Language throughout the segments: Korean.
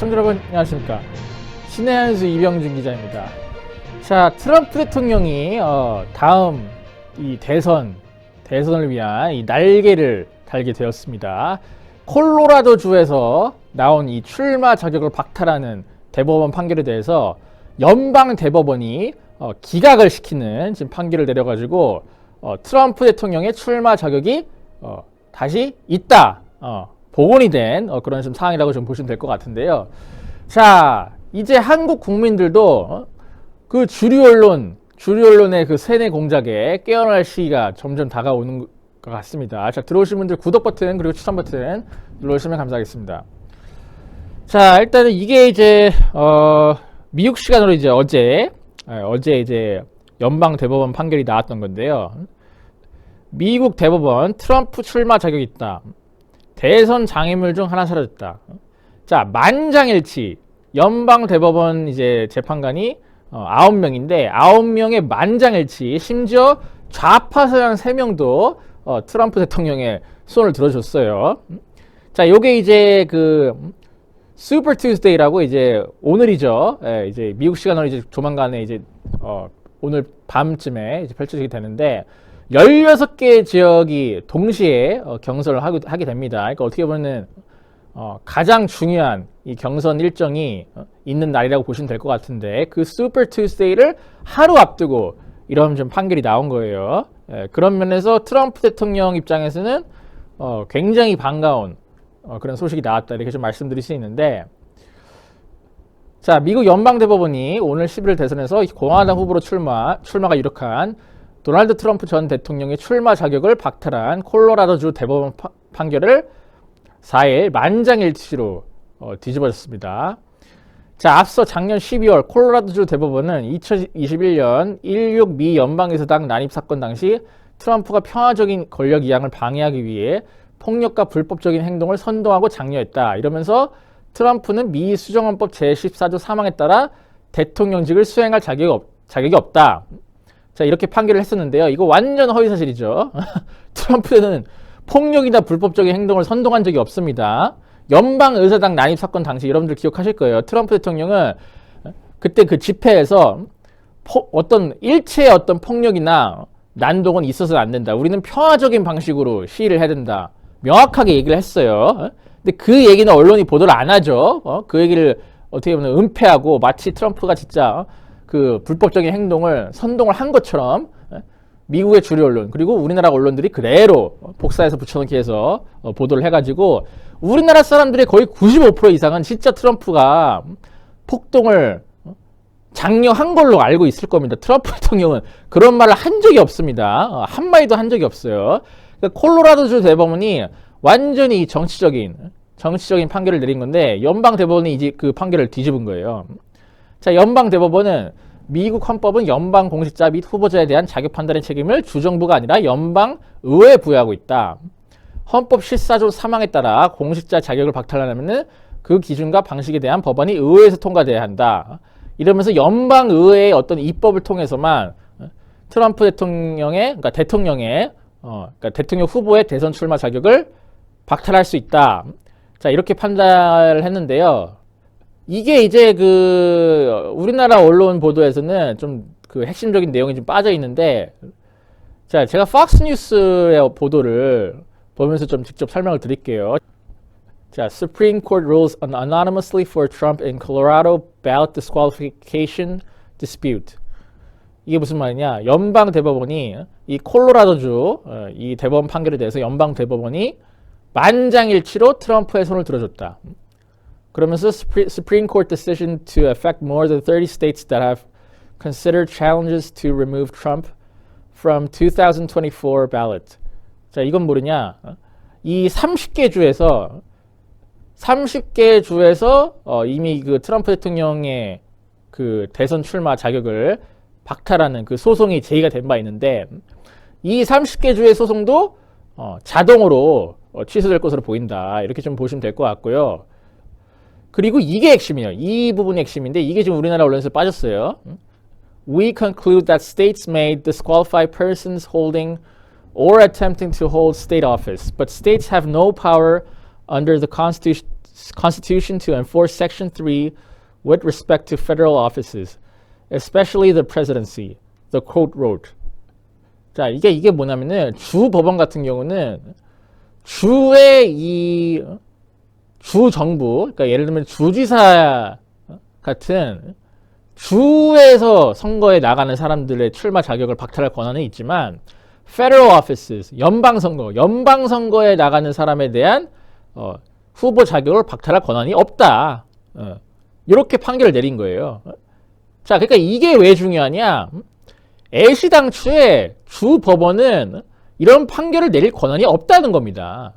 시청자 여러분 안녕하십니까. 신의 한수 이병준 기자입니다. 자, 트럼프 대통령이 다음 이 대선을 위한 이 날개를 달게 되었습니다. 콜로라도 주에서 나온 이 출마 자격을 박탈하는 대법원 판결에 대해서 연방 대법원이 기각을 시키는 지금 판결을 내려가지고 트럼프 대통령의 출마 자격이 다시 있다, 복원이 된 그런 좀 상황이라고 좀 보시면 될 것 같은데요. 자, 이제 한국 국민들도 그 주류 언론의 그 세뇌 공작에 깨어날 시기가 점점 다가오는 것 같습니다. 자, 들어오신 분들 구독 버튼 그리고 추천 버튼 눌러주시면 감사하겠습니다. 자, 일단은 이게 이제 미국 시간으로 이제 어제 이제 연방 대법원 판결이 나왔던 건데요. 미국 대법원 트럼프 출마 자격이 있다. 대선 장애물 중 하나 사라졌다. 자, 만장일치 연방 대법원 이제 재판관이 9명인데 9명의 만장일치, 심지어 좌파 서양 3명도 트럼프 대통령의 손을 들어줬어요. 자, 요게 이제 그 슈퍼 투스데이라고 이제 오늘이죠. 이제 미국 시간으로 이제 조만간에 이제 오늘 밤쯤에 이제 펼쳐지게 되는데 16개 지역이 동시에 경선을 하게 됩니다. 그러니까 어떻게 보면은 가장 중요한 이 경선 일정이 있는 날이라고 보시면 될 것 같은데, 그 슈퍼 투스데이를 하루 앞두고 이런 좀 판결이 나온 거예요. 그런 면에서 트럼프 대통령 입장에서는 굉장히 반가운 그런 소식이 나왔다, 이렇게 좀 말씀드릴 수 있는데, 자, 미국 연방대법원이 오늘 11일 대선에서 공화당 후보로 출마가 유력한 도널드 트럼프 전 대통령의 출마 자격을 박탈한 콜로라도주 대법원 판결을 4일 만장일치로 뒤집어졌습니다. 자, 앞서 작년 12월 콜로라도주 대법원은 2021년 16 미 연방의사당 난입 사건 당시 트럼프가 평화적인 권력 이양을 방해하기 위해 폭력과 불법적인 행동을 선동하고 장려했다, 이러면서 트럼프는 미 수정헌법 제14조 3항에 따라 대통령직을 수행할 자격이 없다. 자, 이렇게 판결을 했었는데요. 이거 완전 허위사실이죠. 트럼프는 폭력이나 불법적인 행동을 선동한 적이 없습니다. 연방의사당 난입 사건 당시 여러분들 기억하실 거예요. 트럼프 대통령은 그때 그 집회에서 일체의 어떤 폭력이나 난동은 있어서는 안 된다. 우리는 평화적인 방식으로 시위를 해야 된다, 명확하게 얘기를 했어요. 근데 그 얘기는 언론이 보도를 안 하죠. 그 얘기를 어떻게 보면 은폐하고 마치 트럼프가 진짜 그 불법적인 행동을 선동을 한 것처럼 미국의 주류 언론 그리고 우리나라 언론들이 그대로 복사해서 붙여넣기 해서 보도를 해가지고 우리나라 사람들의 거의 95% 이상은 진짜 트럼프가 폭동을 장려한 걸로 알고 있을 겁니다. 트럼프 대통령은 그런 말을 한 적이 없습니다. 한마디도 한 적이 없어요. 그러니까 콜로라도주 대법원이 완전히 정치적인 판결을 내린 건데, 연방 대법원이 이제 그 판결을 뒤집은 거예요. 자, 연방 대법원은 미국 헌법은 연방 공직자 및 후보자에 대한 자격 판단의 책임을 주정부가 아니라 연방 의회에 부여하고 있다. 헌법 14조 3항에 따라 공직자 자격을 박탈하려면 그 기준과 방식에 대한 법안이 의회에서 통과돼야 한다. 이러면서 연방 의회의 어떤 입법을 통해서만 트럼프 대통령의 대통령 후보의 대선 출마 자격을 박탈할 수 있다. 자, 이렇게 판단을 했는데요. 이게 이제 그 우리나라 언론 보도에서는 좀 그 핵심적인 내용이 좀 빠져 있는데, 자, 제가 팍스뉴스의 보도를 보면서 좀 직접 설명을 드릴게요. 자, Supreme Court rules anonymously for Trump in Colorado ballot disqualification dispute. 이게 무슨 말이냐? 연방 대법원이 이 콜로라도주 이 대법원 판결에 대해서 연방 대법원이 만장일치로 트럼프의 손을 들어줬다. 그러면서 Supreme Court decision to affect more than 30 states that have considered challenges to remove Trump from 2024 ballot. 자, 이건 뭐냐? 이 30개 주에서 이미 그 트럼프 대통령의 그 대선 출마 자격을 박탈하는 그 소송이 제기가 된 바 있는데, 이 30개 주의 소송도 자동으로 취소될 것으로 보인다, 이렇게 좀 보시면 될 것 같고요. 그리고 이게 핵심이에요. 이 부분이 핵심인데, 이게 지금 우리나라 언론에서 빠졌어요. We conclude that states may disqualify persons holding or attempting to hold state office, but states have no power under the Constitution to enforce Section 3 with respect to federal offices, especially the presidency. The quote wrote. 자, 이게 뭐냐면은 주 법원 같은 경우는 주의 이 주 정부, 그러니까 예를 들면 주지사 같은 주에서 선거에 나가는 사람들의 출마 자격을 박탈할 권한은 있지만 federal offices, 연방선거에 나가는 사람에 대한 후보 자격을 박탈할 권한이 없다. 이렇게 판결을 내린 거예요. 자, 그러니까 이게 왜 중요하냐? 애시당초에 주 법원은 이런 판결을 내릴 권한이 없다는 겁니다.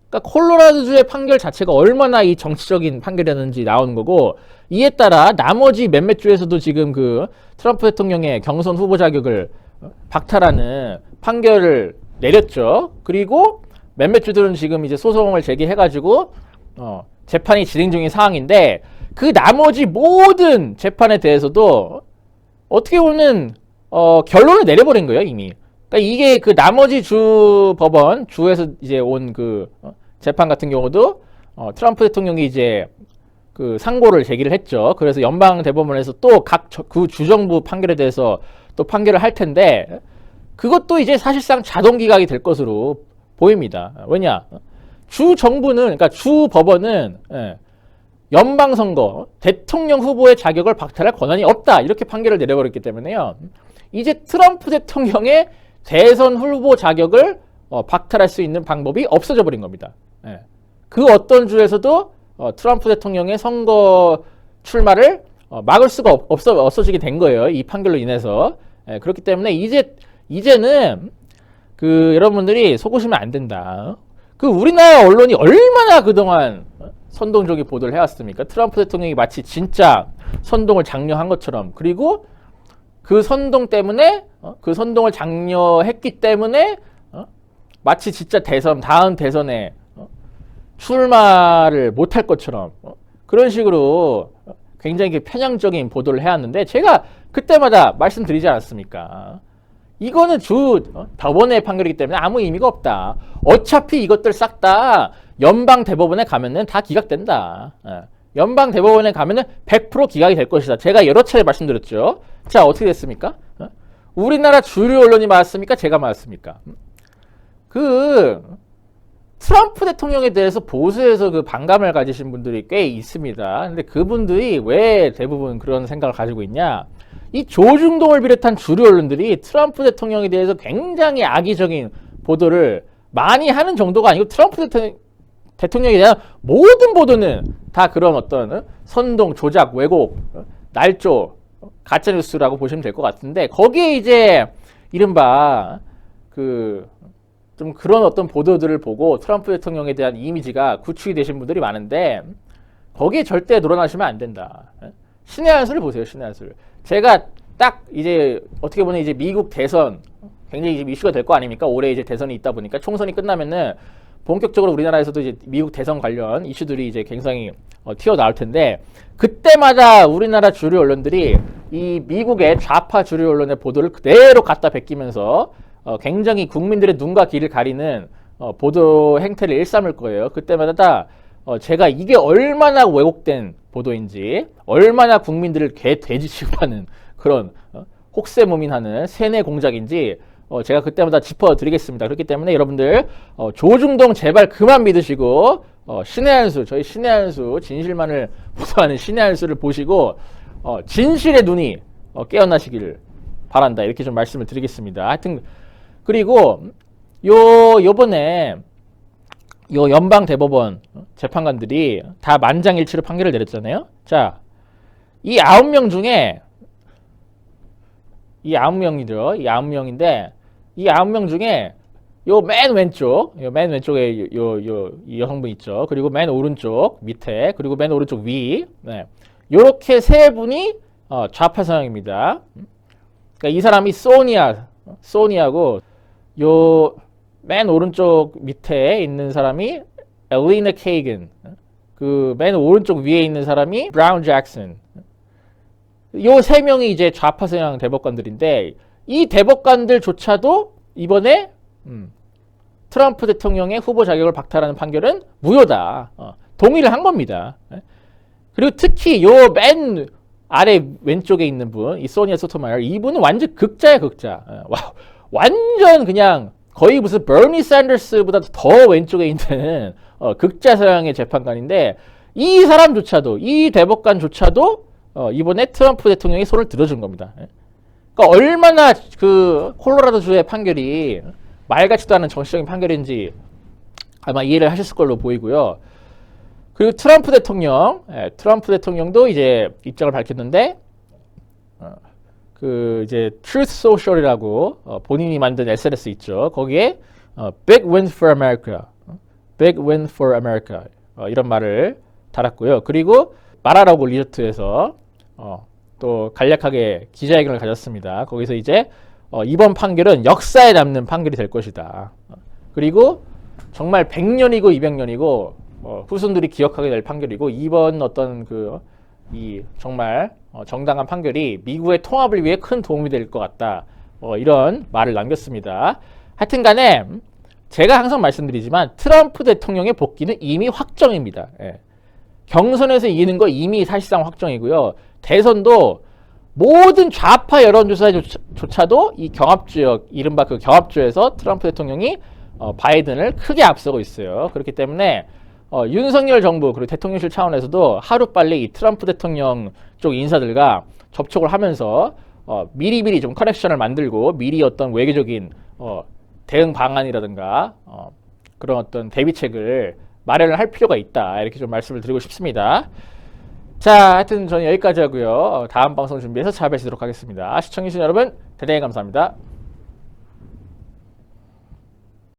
그러니까 콜로라도주의 판결 자체가 얼마나 이 정치적인 판결이었는지 나오는 거고, 이에 따라 나머지 몇몇 주에서도 지금 그 트럼프 대통령의 경선 후보 자격을 박탈하는 판결을 내렸죠. 그리고 몇몇 주들은 지금 이제 소송을 제기해가지고 재판이 진행 중인 상황인데, 그 나머지 모든 재판에 대해서도 어떻게 보면 결론을 내려버린 거예요, 이미. 그러니까 이게 그 나머지 주 법원, 주에서 이제 온 그 재판 같은 경우도 트럼프 대통령이 이제 그 상고를 제기를 했죠. 그래서 연방 대법원에서 또 각 그 주정부 판결에 대해서 또 판결을 할 텐데, 그것도 이제 사실상 자동 기각이 될 것으로 보입니다. 왜냐? 주 정부는, 그러니까 주 법원은 연방 선거 대통령 후보의 자격을 박탈할 권한이 없다, 이렇게 판결을 내려버렸기 때문에요. 이제 트럼프 대통령의 대선 후보 자격을 박탈할 수 있는 방법이 없어져 버린 겁니다. 그 어떤 주에서도 트럼프 대통령의 선거 출마를 막을 수가 없어지게 된 거예요. 이 판결로 인해서. 그렇기 때문에 이제는 그 여러분들이 속으시면 안 된다. 그 우리나라 언론이 얼마나 그동안 선동적인 보도를 해왔습니까? 트럼프 대통령이 마치 진짜 선동을 장려한 것처럼. 그리고 그 선동 때문에 그 선동을 장려했기 때문에 마치 진짜 다음 대선에 출마를 못할 것처럼 그런 식으로 굉장히 편향적인 보도를 해왔는데, 제가 그때마다 말씀드리지 않았습니까? 이거는 주 법원의 판결이기 때문에 아무 의미가 없다. 어차피 이것들 싹 다 연방 대법원에 가면은 다 기각된다. 연방 대법원에 가면은 100% 기각이 될 것이다. 제가 여러 차례 말씀드렸죠. 자, 어떻게 됐습니까? 우리나라 주류 언론이 맞았습니까? 제가 맞았습니까? 그 트럼프 대통령에 대해서 보수에서 그 반감을 가지신 분들이 꽤 있습니다. 근데 그분들이 왜 대부분 그런 생각을 가지고 있냐? 이 조중동을 비롯한 주류 언론들이 트럼프 대통령에 대해서 굉장히 악의적인 보도를 많이 하는 정도가 아니고, 트럼프 대통령에 대한 모든 보도는 다 그런 어떤 선동, 조작, 왜곡, 날조, 가짜뉴스라고 보시면 될 것 같은데, 거기에 이제 이른바 좀 그런 어떤 보도들을 보고 트럼프 대통령에 대한 이미지가 구축이 되신 분들이 많은데, 거기에 절대 놀아나시면 안 된다. 신의 한수를 보세요, 신의 한수를. 제가 딱 이제 어떻게 보면 이제 미국 대선 굉장히 이제 이슈가 될 거 아닙니까? 올해 이제 대선이 있다 보니까 총선이 끝나면은 본격적으로 우리나라에서도 이제 미국 대선 관련 이슈들이 이제 굉장히 튀어나올 텐데, 그때마다 우리나라 주류 언론들이 이 미국의 좌파 주류 언론의 보도를 그대로 갖다 베끼면서 굉장히 국민들의 눈과 귀를 가리는 보도 행태를 일삼을 거예요. 그때마다 제가 이게 얼마나 왜곡된 보도인지, 얼마나 국민들을 돼지 취급하는 그런 혹세무민하는 세뇌 공작인지 제가 그때마다 짚어드리겠습니다. 그렇기 때문에 여러분들 조중동 제발 그만 믿으시고 신의 한수, 저희 신의 한수, 진실만을 보도하는 신의 한수를 보시고 진실의 눈이 깨어나시기를 바란다, 이렇게 좀 말씀을 드리겠습니다. 하여튼 그리고 요번에 요 연방 대법원 재판관들이 다 만장일치로 판결을 내렸잖아요. 자, 이 9명 중에 이 9명이죠. 이 9명인데 이 9명 중에 요 맨 왼쪽에 이 여성분 있죠. 그리고 맨 오른쪽 밑에, 그리고 맨 오른쪽 위, 요렇게 세 분이 좌파 성향입니다. 그러니까 이 사람이 소니아고, 요 맨 오른쪽 밑에 있는 사람이 엘리나 케이건, 그 맨 오른쪽 위에 있는 사람이 브라운 잭슨. 요 세 명이 이제 좌파 성향 대법관들인데, 이 대법관들조차도 이번에 트럼프 대통령의 후보 자격을 박탈하는 판결은 무효다. 동의를 한 겁니다. 그리고 특히 요 맨 아래 왼쪽에 있는 분, 이 소니아 소토마이어, 이분은 완전 극자야, 극자. 와, 완전 그냥 거의 무슨 버니 샌더스보다 더 왼쪽에 있는 극자 서양의 재판관인데, 이 사람조차도, 이 대법관조차도 이번에 트럼프 대통령이 손을 들어준 겁니다. 그러니까 얼마나 그 콜로라도주의 판결이 말 같지도 않은 정치적인 판결인지 아마 이해를 하셨을 걸로 보이고요. 그리고 트럼프 대통령도 이제 입장을 밝혔는데, 그 이제 Truth Social이라고 본인이 만든 SNS 있죠. 거기에 Big win for America, Big win for America 이런 말을 달았고요. 그리고 마라라고 리조트에서 또 간략하게 기자회견을 가졌습니다. 거기서 이제 이번 판결은 역사에 남는 판결이 될 것이다. 그리고 정말 100년이고 200년이고 후손들이 기억하게 될 판결이고, 이번 어떤 이 정말 정당한 판결이 미국의 통합을 위해 큰 도움이 될 것 같다. 이런 말을 남겼습니다. 하여튼간에 제가 항상 말씀드리지만 트럼프 대통령의 복귀는 이미 확정입니다. 예. 경선에서 이기는 거 이미 사실상 확정이고요. 대선도 모든 좌파 여론조사조차도 이 경합지역, 이른바 그 경합주에서 트럼프 대통령이 바이든을 크게 앞서고 있어요. 그렇기 때문에 윤석열 정부 그리고 대통령실 차원에서도 하루빨리 이 트럼프 대통령 쪽 인사들과 접촉을 하면서 미리미리 좀 커넥션을 만들고 미리 어떤 외교적인 대응 방안이라든가 그런 어떤 대비책을 마련을 할 필요가 있다. 이렇게 좀 말씀을 드리고 싶습니다. 자, 하여튼 저는 여기까지 하고요. 다음 방송 준비해서 찾아뵙도록 하겠습니다. 시청해주신 여러분 대단히 감사합니다.